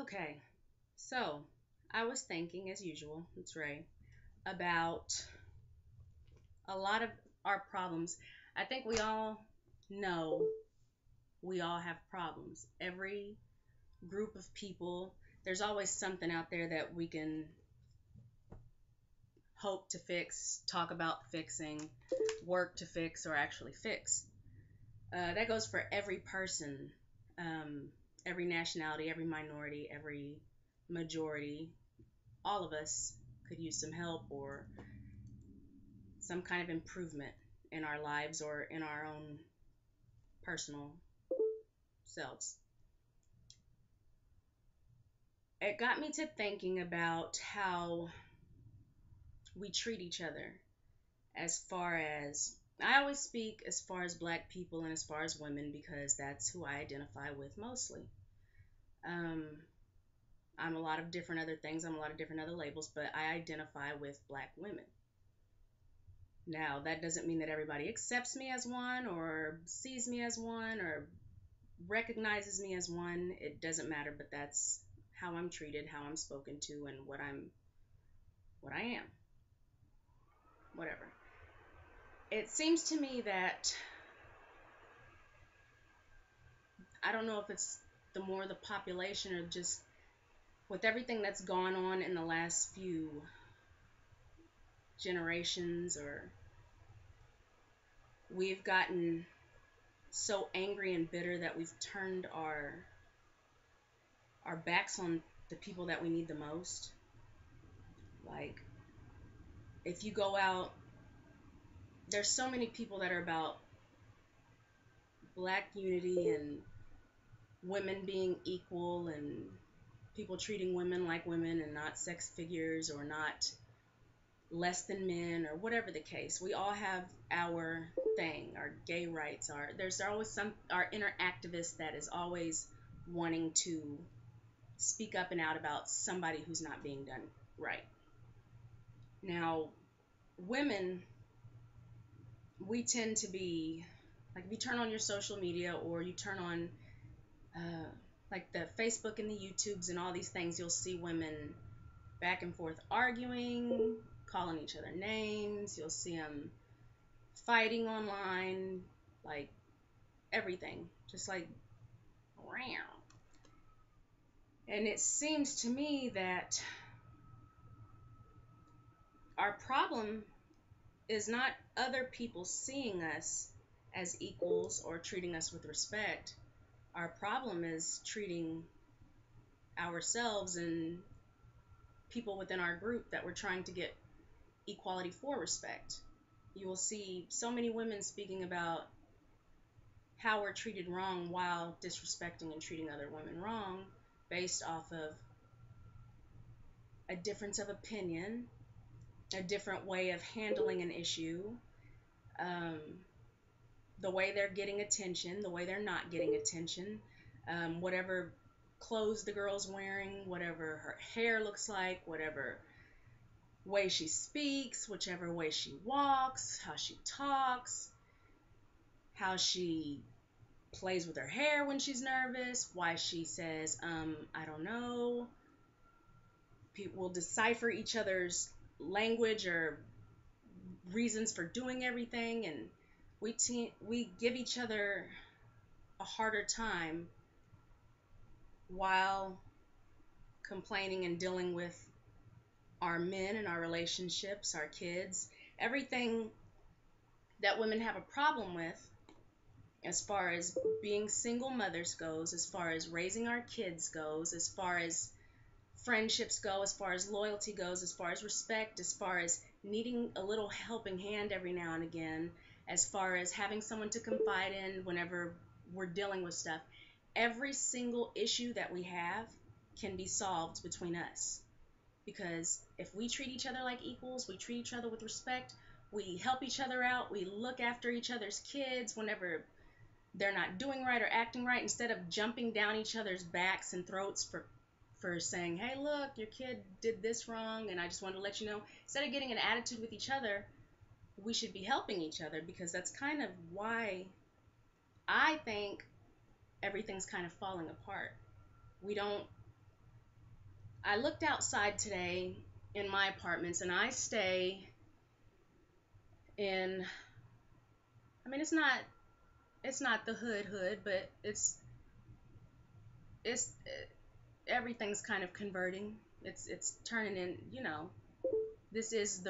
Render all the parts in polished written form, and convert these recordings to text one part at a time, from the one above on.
Okay, so I was thinking, as usual, it's Ray, about a lot of our problems. I think we all know we all have problems. Every group of people, there's always something out there that we can hope to fix, talk about fixing, work to fix, or actually fix. That goes for every person, um, every nationality, every minority, every majority. All of us could use some help or some kind of improvement in our lives or in our own personal selves. It got me to thinking about how we treat each other as far as I always speak as far as black people and as far as women because that's who I identify with mostly. Um, I'm a lot of different other things, I'm a lot of different other labels, but I identify with black women. Now, that doesn't mean that everybody accepts me as one or sees me as one or recognizes me as one. It doesn't matter, but that's how I'm treated, how I'm spoken to, and what I am. Whatever. It seems to me that I don't know if it's the more the population or just with everything that's gone on in the last few generations or we've gotten so angry and bitter that we've turned our backs on the people that we need the most. Like if you go out, there's so many people that are about black unity and women being equal and people treating women like women and not sex figures or not less than men or whatever the case. We all have our thing, our gay rights, our there's always some our inner activist that is always wanting to speak up and out about somebody who's not being done right. Now, women, we tend to be like if you turn on your social media or you turn on uh, like the Facebook and the YouTubes and all these things, you'll see women back and forth arguing, calling each other names. You'll see them fighting online, like everything, just like around. And it seems to me that our problem is not other people seeing us as equals or treating us with respect. Our problem is treating ourselves and people within our group that we're trying to get equality for respect. You will see so many women speaking about how we're treated wrong while disrespecting and treating other women wrong based off of a difference of opinion, a different way of handling an issue, um, the way they're getting attention, the way they're not getting attention, whatever clothes the girl's wearing, whatever her hair looks like, whatever way she speaks, whichever way she walks, how she talks, how she plays with her hair when she's nervous, why she says, I don't know. People will decipher each other's language or reasons for doing everything, and we give each other a harder time while complaining and dealing with our men and our relationships, our kids, everything that women have a problem with as far as being single mothers goes, as far as raising our kids goes, as far as friendships go, as far as loyalty goes, as far as respect, as far as needing a little helping hand every now and again, as far as having someone to confide in whenever we're dealing with stuff. Every single issue that we have can be solved between us. Because if we treat each other like equals, we treat each other with respect, we help each other out, we look after each other's kids whenever they're not doing right or acting right, instead of jumping down each other's backs and throats for saying, hey, look, your kid did this wrong, and I just wanted to let you know. Instead of getting an attitude with each other, we should be helping each other because that's kind of why I think everything's kind of falling apart. We don't I looked outside today in my apartments, and I stay in, I mean, it's not the hood, but it's everything's kind of converting. It's turning in, this is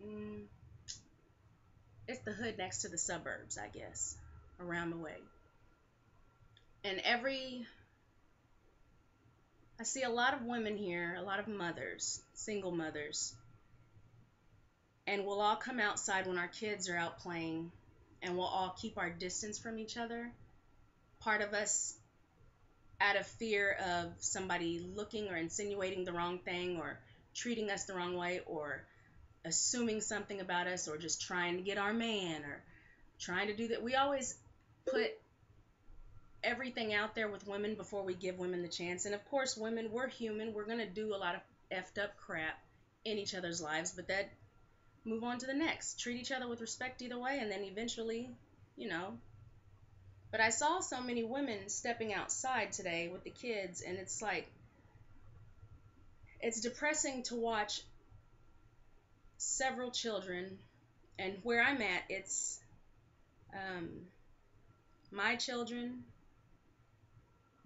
mm, it's the hood next to the suburbs, I guess, around the way. And I see a lot of women here, a lot of mothers, single mothers, and we'll all come outside when our kids are out playing, and we'll all keep our distance from each other. Part of us, out of fear of somebody looking or insinuating the wrong thing, or treating us the wrong way, or assuming something about us, or just trying to get our man, or trying to do that. We always put everything out there with women before we give women the chance. And of course, women, we're human. We're going to do a lot of effed up crap in each other's lives, but that move on to the next. Treat each other with respect either way, and then eventually, you know. But I saw so many women stepping outside today with the kids, and it's like, it's depressing to watch several children. And where I'm at, it's um, my children,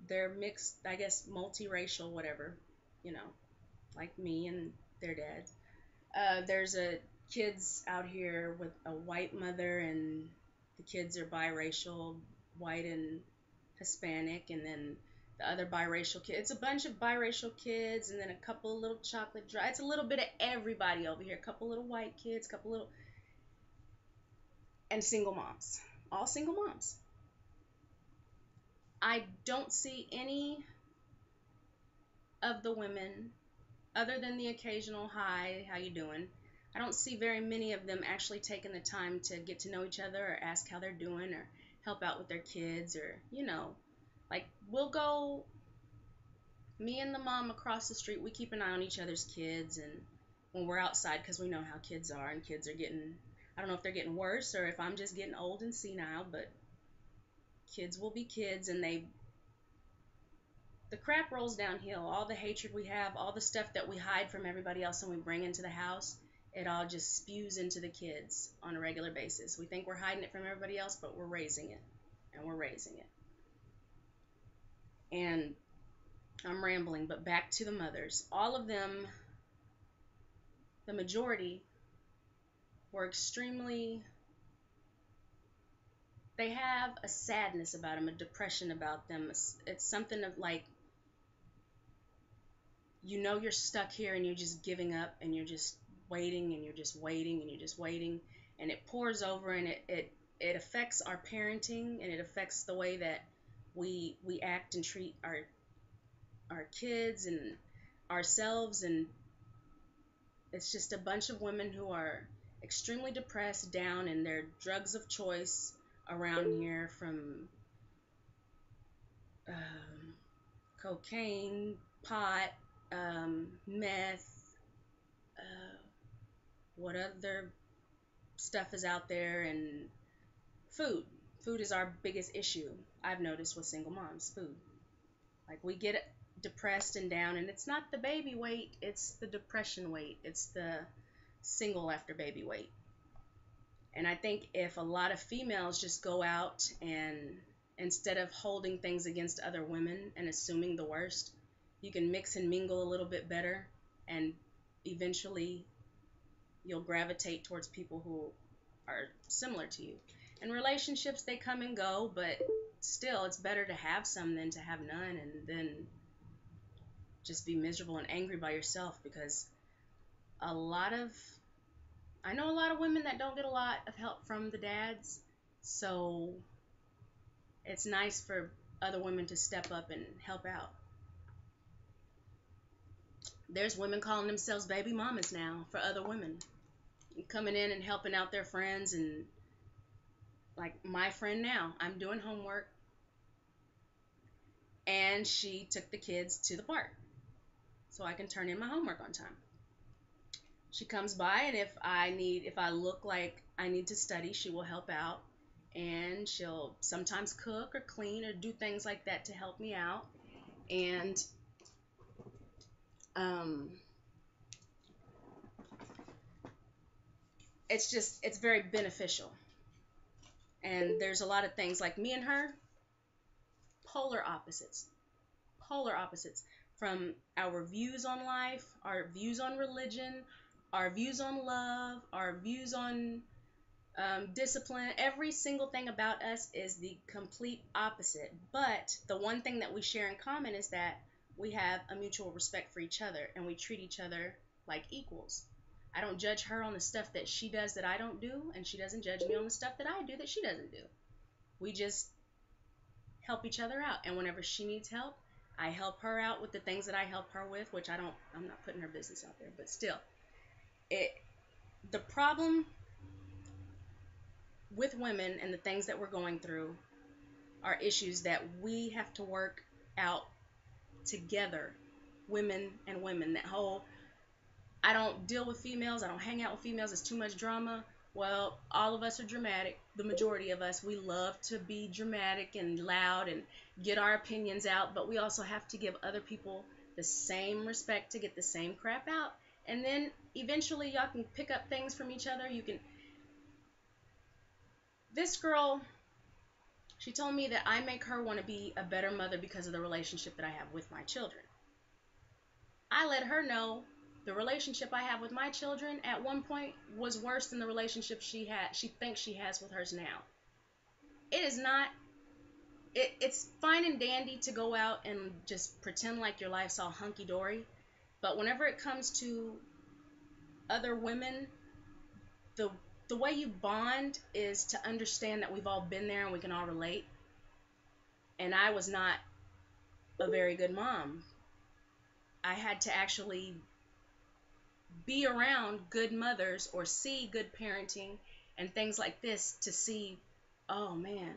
they're mixed, I guess, multiracial, whatever, you know, like me and their dads. There's a kids out here with a white mother, and the kids are biracial, white and Hispanic, and then the other biracial kids. It's a bunch of biracial kids, and then a couple of little chocolate dry. It's a little bit of everybody over here. A couple little white kids, couple little, and single moms, all single moms. I don't see any of the women, other than the occasional hi, how you doing? I don't see very many of them actually taking the time to get to know each other, or ask how they're doing, or help out with their kids, or, like, we'll go, me and the mom across the street, we keep an eye on each other's kids, and when we're outside, because we know how kids are, and kids are getting, I don't know if they're getting worse or if I'm just getting old and senile, but kids will be kids, and the crap rolls downhill. All the hatred we have, all the stuff that we hide from everybody else and we bring into the house, it all just spews into the kids on a regular basis. We think we're hiding it from everybody else, but we're raising it. And we're raising it. And I'm rambling, but back to the mothers. All of them, the majority, were extremely, they have a sadness about them, a depression about them. It's something of like, you're stuck here and you're just giving up, and you're just waiting, and you're just waiting, and you're just waiting, and it pours over, and it affects our parenting, and it affects the way that we act and treat our kids and ourselves. And it's just a bunch of women who are extremely depressed, down, and their drugs of choice around here, from cocaine, pot, meth, uh, what other stuff is out there, and food. Food is our biggest issue, I've noticed, with single moms. Food. Like, we get depressed and down, and it's not the baby weight, it's the depression weight. It's the single after baby weight. And I think if a lot of females just go out, and instead of holding things against other women and assuming the worst, you can mix and mingle a little bit better, and eventually you'll gravitate towards people who are similar to you. And relationships, they come and go, but still, it's better to have some than to have none, and then just be miserable and angry by yourself. Because I know a lot of women that don't get a lot of help from the dads, so it's nice for other women to step up and help out. There's women calling themselves baby mamas now for other women, coming in and helping out their friends. And like my friend now, I'm doing homework, and she took the kids to the park so I can turn in my homework on time. She comes by, and if I look like I need to study, she will help out, and she'll sometimes cook or clean or do things like that to help me out. And Um, it's very beneficial. And there's a lot of things like me and her, polar opposites. Polar opposites from our views on life, our views on religion, our views on love, our views on discipline. Every single thing about us is the complete opposite. But the one thing that we share in common is that we have a mutual respect for each other and we treat each other like equals. I don't judge her on the stuff that she does that I don't do, and she doesn't judge me on the stuff that I do that she doesn't do. We just help each other out. And whenever she needs help, I help her out with the things that I help her with, which I'm not putting her business out there, but still, it the problem with women and the things that we're going through are issues that we have to work out together, women and women. That whole, I don't deal with females, I don't hang out with females, it's too much drama. Well, all of us are dramatic. The majority of us, we love to be dramatic and loud and get our opinions out, but we also have to give other people the same respect to get the same crap out. And then eventually y'all can pick up things from each other. You can. This girl, she told me that I make her want to be a better mother because of the relationship that I have with my children. I let her know the relationship I have with my children at one point was worse than the relationship she thinks she has with hers now. It is not. It's fine and dandy to go out and just pretend like your life's all hunky dory, but whenever it comes to other women, the the way you bond is to understand that we've all been there and we can all relate. And I was not a very good mom. I had to actually be around good mothers or see good parenting and things like this to see, oh man,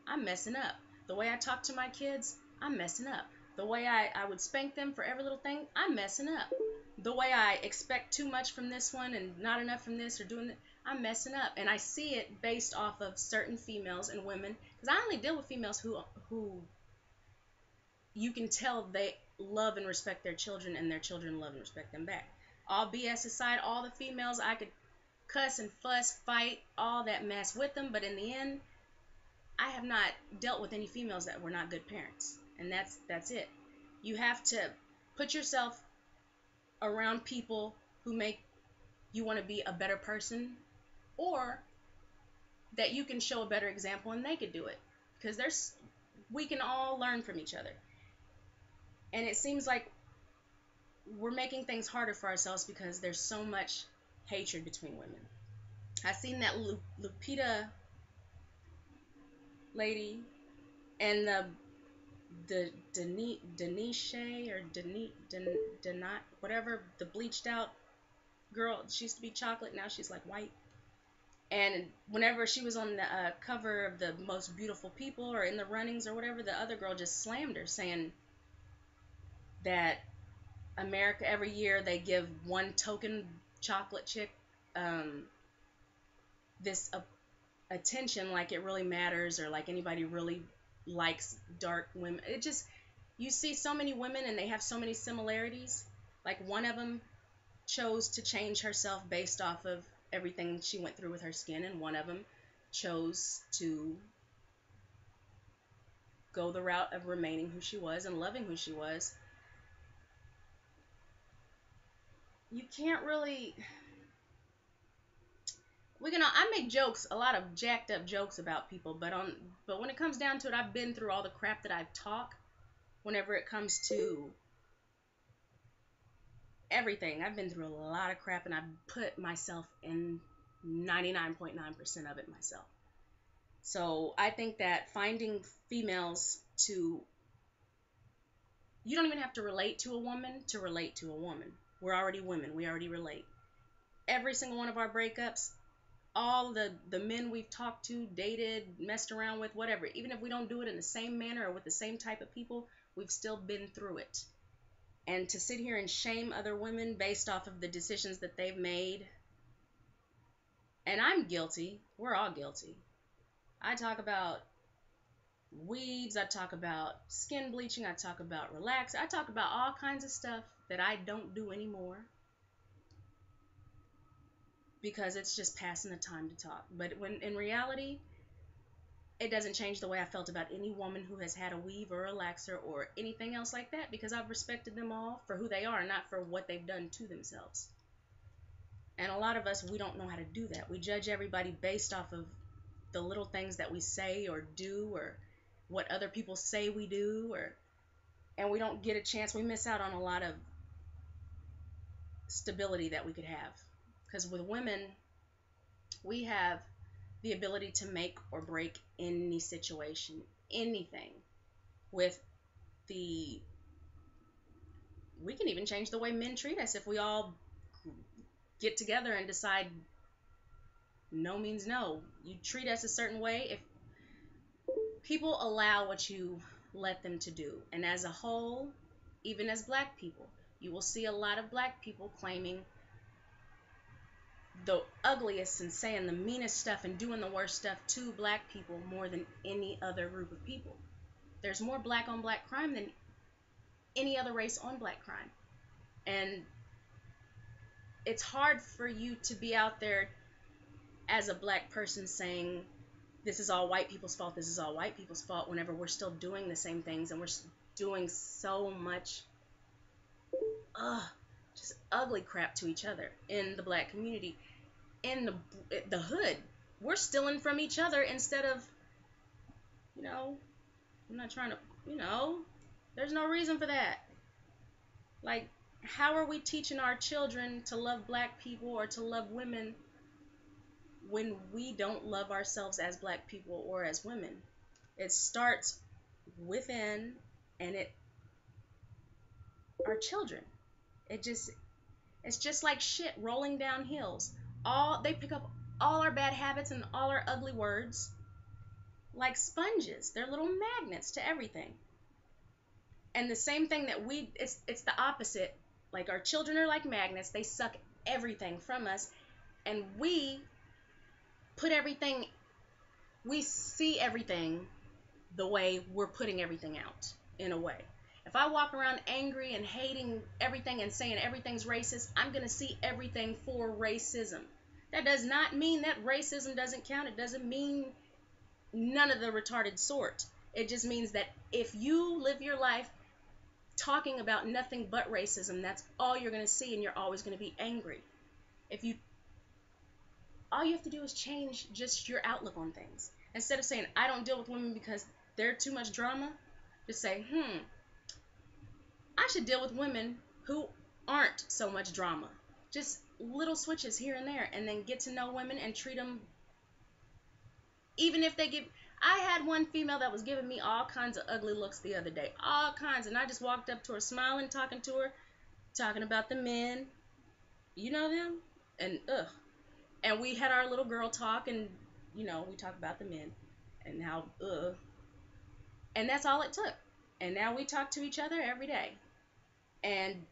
I'm messing up. The way I talk to my kids, I'm messing up. The way I would spank them for every little thing, I'm messing up. The way I expect too much from this one and not enough from this or doing that, I'm messing up. And I see it based off of certain females and women, because I only deal with females who you can tell they love and respect their children, and their children love and respect them back. All BS aside, all the females, I could cuss and fuss, fight, all that mess with them, but in the end, I have not dealt with any females that were not good parents. And that's it. You have to put yourself around people who make you want to be a better person, or that you can show a better example and they could do it. Because we can all learn from each other. And it seems like we're making things harder for ourselves because there's so much hatred between women. I seen that Lupita lady and the Denise or Denat, whatever, the bleached out girl. She used to be chocolate, now she's like white. And whenever she was on the cover of the Most Beautiful People or in the runnings or whatever, the other girl just slammed her, saying that America, every year they give one token chocolate chick this attention, like it really matters, or like anybody really likes dark women. It just, you see so many women and they have so many similarities. Like one of them chose to change herself based off of everything she went through with her skin, and one of them chose to go the route of remaining who she was and loving who she was. You can't really, I make jokes, a lot of jacked up jokes about people, but when it comes down to it, I've been through all the crap that I've talked. Whenever it comes to everything, I've been through a lot of crap, and I've put myself in 99.9% of it myself. So I think that finding females you don't even have to relate to a woman to relate to a woman. We're already women. We already relate. Every single one of our breakups, all the men we've talked to, dated, messed around with, whatever, even if we don't do it in the same manner or with the same type of people, we've still been through it. And to sit here and shame other women based off of the decisions that they've made, and I'm guilty, we're all guilty. I talk about weeds, I talk about skin bleaching, I talk about relax, I talk about all kinds of stuff that I don't do anymore because it's just passing the time to talk. But when in reality, it doesn't change the way I felt about any woman who has had a weave or a relaxer or anything else like that, because I've respected them all for who they are, not for what they've done to themselves. And a lot of us, we don't know how to do that. We judge everybody based off of the little things that we say or do, or what other people say we do, or and we don't get a chance. We miss out on a lot of stability that we could have. Because with women, we have the ability to make or break any situation, anything. With the, we can even change the way men treat us if we all get together and decide no means no. You treat us a certain way if people allow what you let them to do. And as a whole, even as black people, you will see a lot of black people claiming the ugliest and saying the meanest stuff and doing the worst stuff to black people more than any other group of people. There's more black on black crime than any other race on black crime. And it's hard for you to be out there as a black person saying, this is all white people's fault, this is all white people's fault, whenever we're still doing the same things and we're doing so much just ugly crap to each other in the black community, in the hood. We're stealing from each other instead of, I'm not trying to, there's no reason for that. Like, how are we teaching our children to love black people or to love women when we don't love ourselves as black people or as women? It starts within, and our children. It's just like shit rolling down hills. They pick up all our bad habits and all our ugly words like sponges. They're little magnets to everything. And the same thing that it's the opposite. Like, our children are like magnets. They suck everything from us, and we see everything the way we're putting everything out, in a way. If I walk around angry and hating everything and saying everything's racist, I'm going to see everything for racism. That does not mean that racism doesn't count. It doesn't mean none of the retarded sort. It just means that if you live your life talking about nothing but racism, that's all you're going to see, and you're always going to be angry. All you have to do is change just your outlook on things. Instead of saying, I don't deal with women because they're too much drama, just say, I should deal with women who aren't so much drama. Just little switches here and there, and then get to know women and treat them, even if they give. I had one female that was giving me all kinds of ugly looks the other day, all kinds, and I just walked up to her, smiling, talking to her, talking about the men, you know them, and we had our little girl talk, and we talk about the men and how and that's all it took. And now we talk to each other every day. And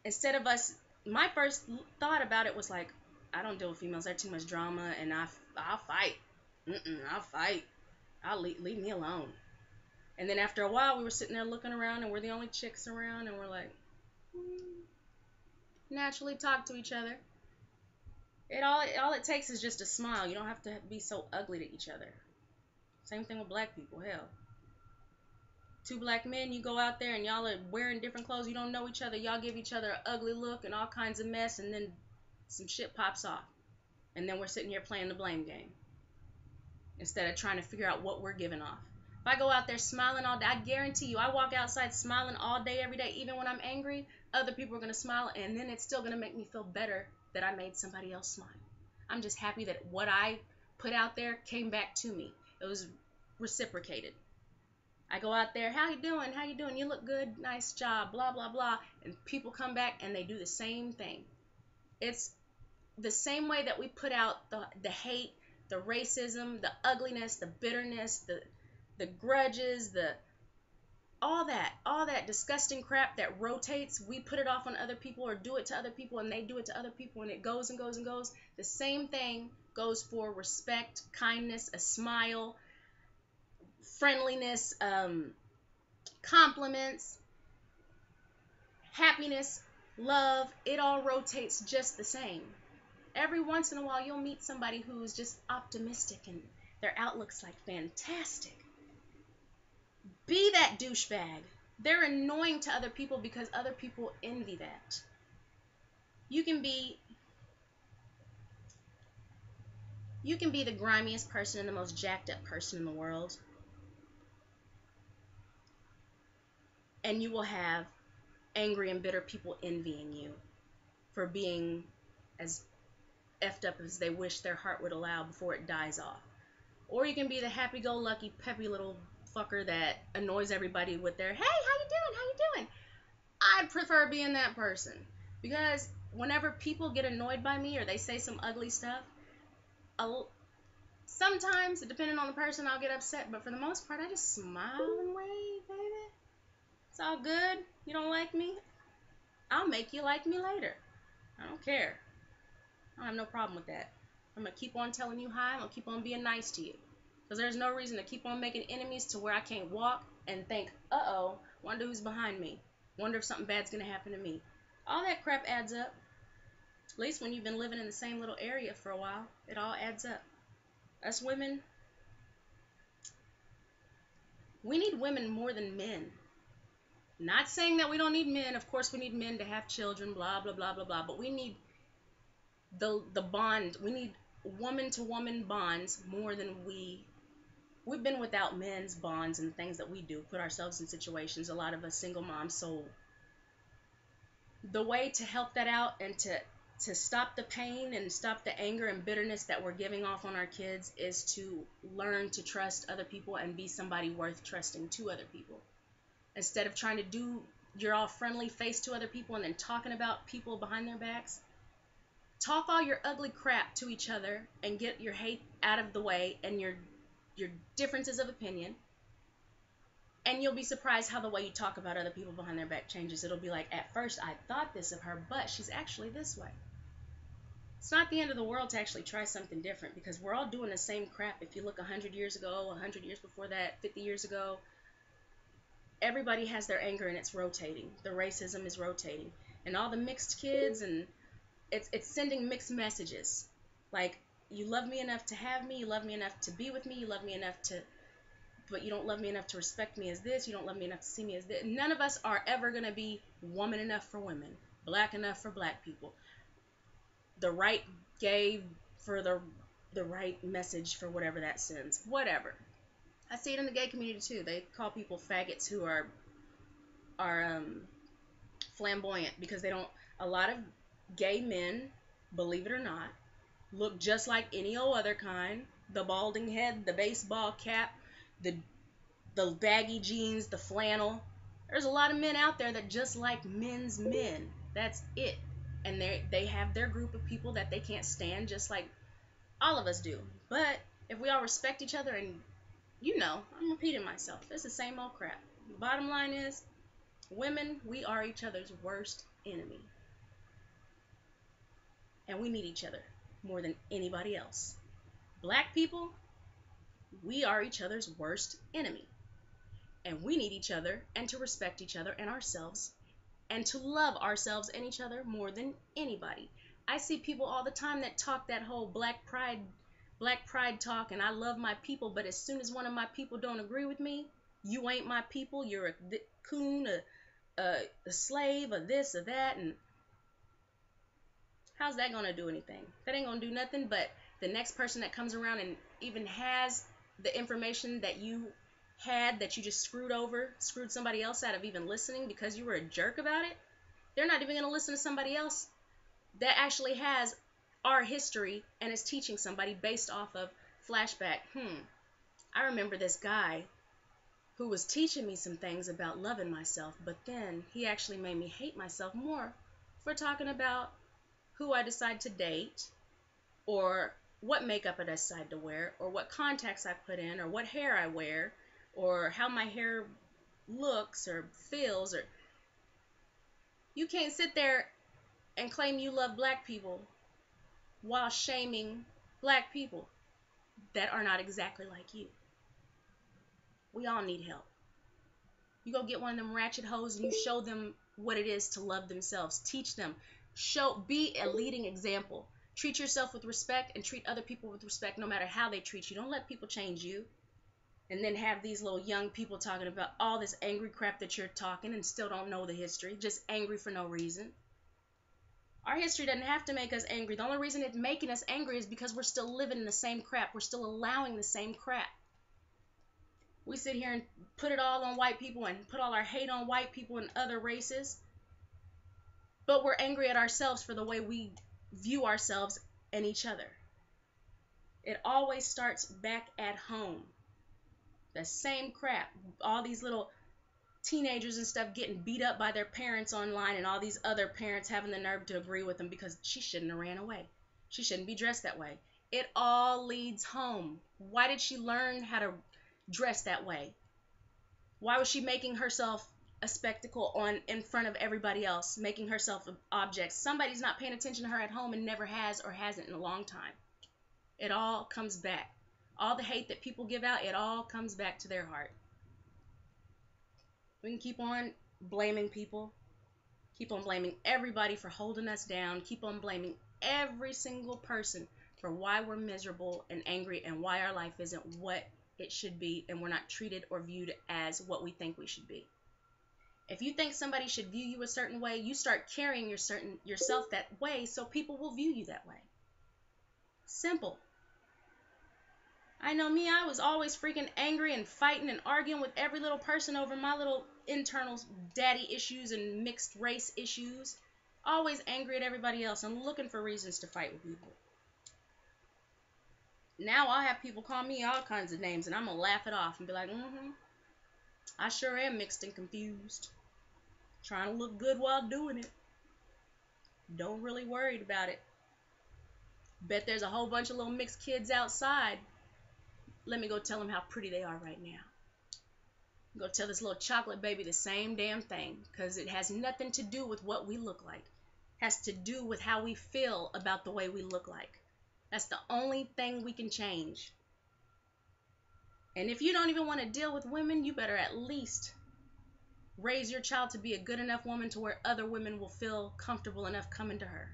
instead of us, my first thought about it was like, I don't deal with females, they're too much drama, and I'll fight. I'll fight. I'll leave me alone. And then after a while, we were sitting there looking around, and we're the only chicks around, and we're like, naturally talk to each other. All it takes is just a smile. You don't have to be so ugly to each other. Same thing with black people. Hell, two black men, you go out there and y'all are wearing different clothes, you don't know each other, y'all give each other an ugly look and all kinds of mess, and then some shit pops off, and then we're sitting here playing the blame game instead of trying to figure out what we're giving off. If I go out there smiling all day, I guarantee you, I walk outside smiling all day, every day, even when I'm angry, other people are going to smile, and then it's still going to make me feel better that I made somebody else smile. I'm just happy that what I put out there came back to me. It was reciprocated. I go out there, how you doing? How you doing? You look good. Nice job. Blah, blah, blah. And people come back and they do the same thing. It's the same way that we put out the hate, the racism, the ugliness, the bitterness, the grudges, all that disgusting crap that rotates. We put it off on other people or do it to other people, and they do it to other people, and it goes and goes and goes. The same thing goes for respect, kindness, a smile, friendliness, compliments, happiness, love, it all rotates just the same. Every once in a while, you'll meet somebody who's just optimistic and their outlook's like fantastic. Be that douchebag. They're annoying to other people because other people envy that. You can be the grimiest person and the most jacked up person in the world, and you will have angry and bitter people envying you for being as effed up as they wish their heart would allow before it dies off. Or you can be the happy-go-lucky, peppy little fucker that annoys everybody with their, hey, how you doing? How you doing? I prefer being that person. Because whenever people get annoyed by me or they say some ugly stuff, sometimes, depending on the person, I'll get upset. But for the most part, I just smile and wave, baby. It's all good. You don't like me? I'll make you like me later. I don't care. I have no problem with that. I'm going to keep on telling you hi. I'm going to keep on being nice to you. Because there's no reason to keep on making enemies to where I can't walk and think, uh-oh, wonder who's behind me. Wonder if something bad's going to happen to me. All that crap adds up. At least when you've been living in the same little area for a while, it all adds up. Us women, we need women more than men. Not saying that we don't need men. Of course we need men to have children, blah, blah, blah, blah, blah. But we need the bond. We need woman-to-woman bonds more than we've been without men's bonds and things that we do. Put ourselves in situations, a lot of us single moms. So the way to help that out and to stop the pain and stop the anger and bitterness that we're giving off on our kids is to learn to trust other people and be somebody worth trusting to other people. Instead of trying to do your all friendly face to other people and then talking about people behind their backs, talk all your ugly crap to each other and get your hate out of the way and your differences of opinion. And you'll be surprised how the way you talk about other people behind their back changes. It'll be like, at first I thought this of her, but she's actually this way. It's not the end of the world to actually try something different, because we're all doing the same crap. If you look 100 years ago, 100 years before that, 50 years ago, everybody has their anger and it's rotating. The racism is rotating. And all the mixed kids, and it's sending mixed messages. Like, you love me enough to have me, you love me enough to be with me, you love me enough to, but you don't love me enough to respect me as this, you don't love me enough to see me as this. None of us are ever going to be woman enough for women, black enough for black people, the right gay for the right message for whatever that sends. Whatever. I see it in the gay community too. They call people faggots who are flamboyant, because they don't. A lot of gay men, believe it or not, look just like any old other kind. The balding head, the baseball cap, the baggy jeans, the flannel. There's a lot of men out there that just like men's men. That's it. And they have their group of people that they can't stand, just like all of us do. But if we all respect each other, and I'm repeating myself, it's the same old crap. The bottom line is, women, we are each other's worst enemy. And we need each other more than anybody else. Black people, we are each other's worst enemy. And we need each other, and to respect each other and ourselves, and to love ourselves and each other more than anybody. I see people all the time that talk that whole black pride talk, and I love my people, but as soon as one of my people don't agree with me, you ain't my people, you're a coon, a slave, or this or that, and how's that gonna do anything? That ain't gonna do nothing. But the next person that comes around and even has the information that you had, that you just screwed somebody else out of even listening because you were a jerk about it, they're not even gonna listen to somebody else that actually has our history and is teaching somebody based off of flashback. I remember this guy who was teaching me some things about loving myself, but then he actually made me hate myself more for talking about who I decide to date, or what makeup I decide to wear, or what contacts I put in, or what hair I wear, or how my hair looks or feels. Or you can't sit there and claim you love black people while shaming black people that are not exactly like you. We all need help. You go get one of them ratchet hoes and you show them what it is to love themselves. Teach them. Be a leading example. Treat yourself with respect and treat other people with respect no matter how they treat you. Don't let people change you. And then have these little young people talking about all this angry crap that you're talking and still don't know the history. Just angry for no reason. Our history doesn't have to make us angry. The only reason it's making us angry is because we're still living in the same crap. We're still allowing the same crap. We sit here and put it all on white people and put all our hate on white people and other races. But we're angry at ourselves for the way we view ourselves and each other. It always starts back at home. The same crap. All these little teenagers and stuff getting beat up by their parents online and all these other parents having the nerve to agree with them because she shouldn't have ran away. She shouldn't be dressed that way. It all leads home. Why did she learn how to dress that way? Why was she making herself a spectacle in front of everybody else, making herself an object? Somebody's not paying attention to her at home and never has or hasn't in a long time. It all comes back. All the hate that people give out, it all comes back to their heart. We can keep on blaming people, keep on blaming everybody for holding us down, keep on blaming every single person for why we're miserable and angry and why our life isn't what it should be and we're not treated or viewed as what we think we should be. If you think somebody should view you a certain way, you start carrying yourself that way so people will view you that way. Simple. I know me, I was always freaking angry and fighting and arguing with every little person over my little internal daddy issues and mixed race issues. Always angry at everybody else and looking for reasons to fight with people. Now I'll have people call me all kinds of names and I'm going to laugh it off and be like, I sure am mixed and confused. Trying to look good while doing it. Don't really worried about it. Bet there's a whole bunch of little mixed kids outside. Let me go tell them how pretty they are right now. Go tell this little chocolate baby the same damn thing, because it has nothing to do with what we look like. It has to do with how we feel about the way we look like. That's the only thing we can change. And if you don't even want to deal with women, you better at least raise your child to be a good enough woman to where other women will feel comfortable enough coming to her.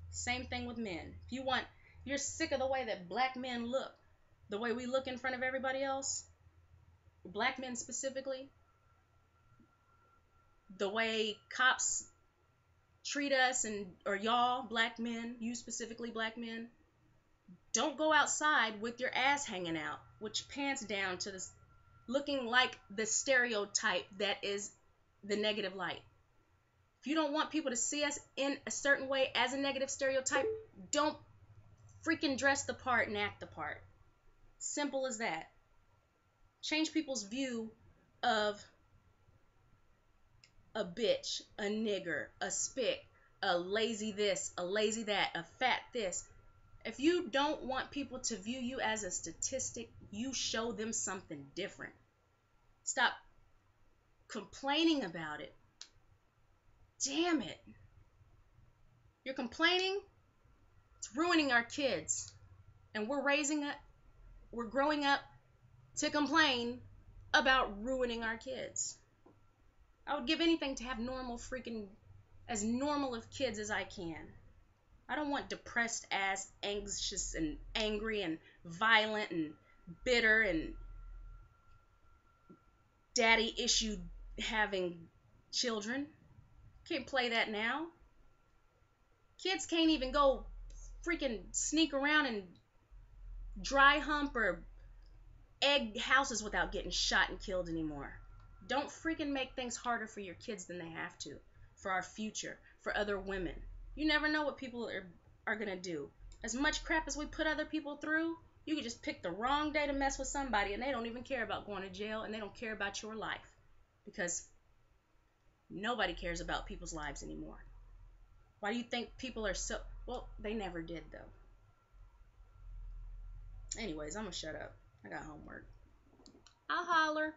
Same thing with men. If you're sick of the way that black men look, the way we look in front of everybody else, black men specifically, the way cops treat us or y'all black men, you specifically black men, don't go outside with your ass hanging out, with your pants down to this, looking like the stereotype that is the negative light. If you don't want people to see us in a certain way as a negative stereotype, don't freaking dress the part and act the part. Simple as that. Change people's view of a bitch, a nigger, a spick, a lazy this, a lazy that, a fat this. If you don't want people to view you as a statistic, you show them something different. Stop complaining about it. Damn it. You're complaining? It's ruining our kids. And we're growing up to complain about ruining our kids. I would give anything to have as normal of kids as I can. I don't want depressed ass, anxious and angry and violent and bitter and daddy issue having children. Can't play that now. Kids can't even go freaking sneak around and dry hump or egg houses without getting shot and killed anymore. Don't freaking make things harder for your kids than they have to. For our future. For other women. You never know what people are going to do. As much crap as we put other people through, you could just pick the wrong day to mess with somebody and they don't even care about going to jail and they don't care about your life. Because nobody cares about people's lives anymore. Why do you think people are so... Well, they never did, though. Anyways, I'm going to shut up. I got homework. I'll holler.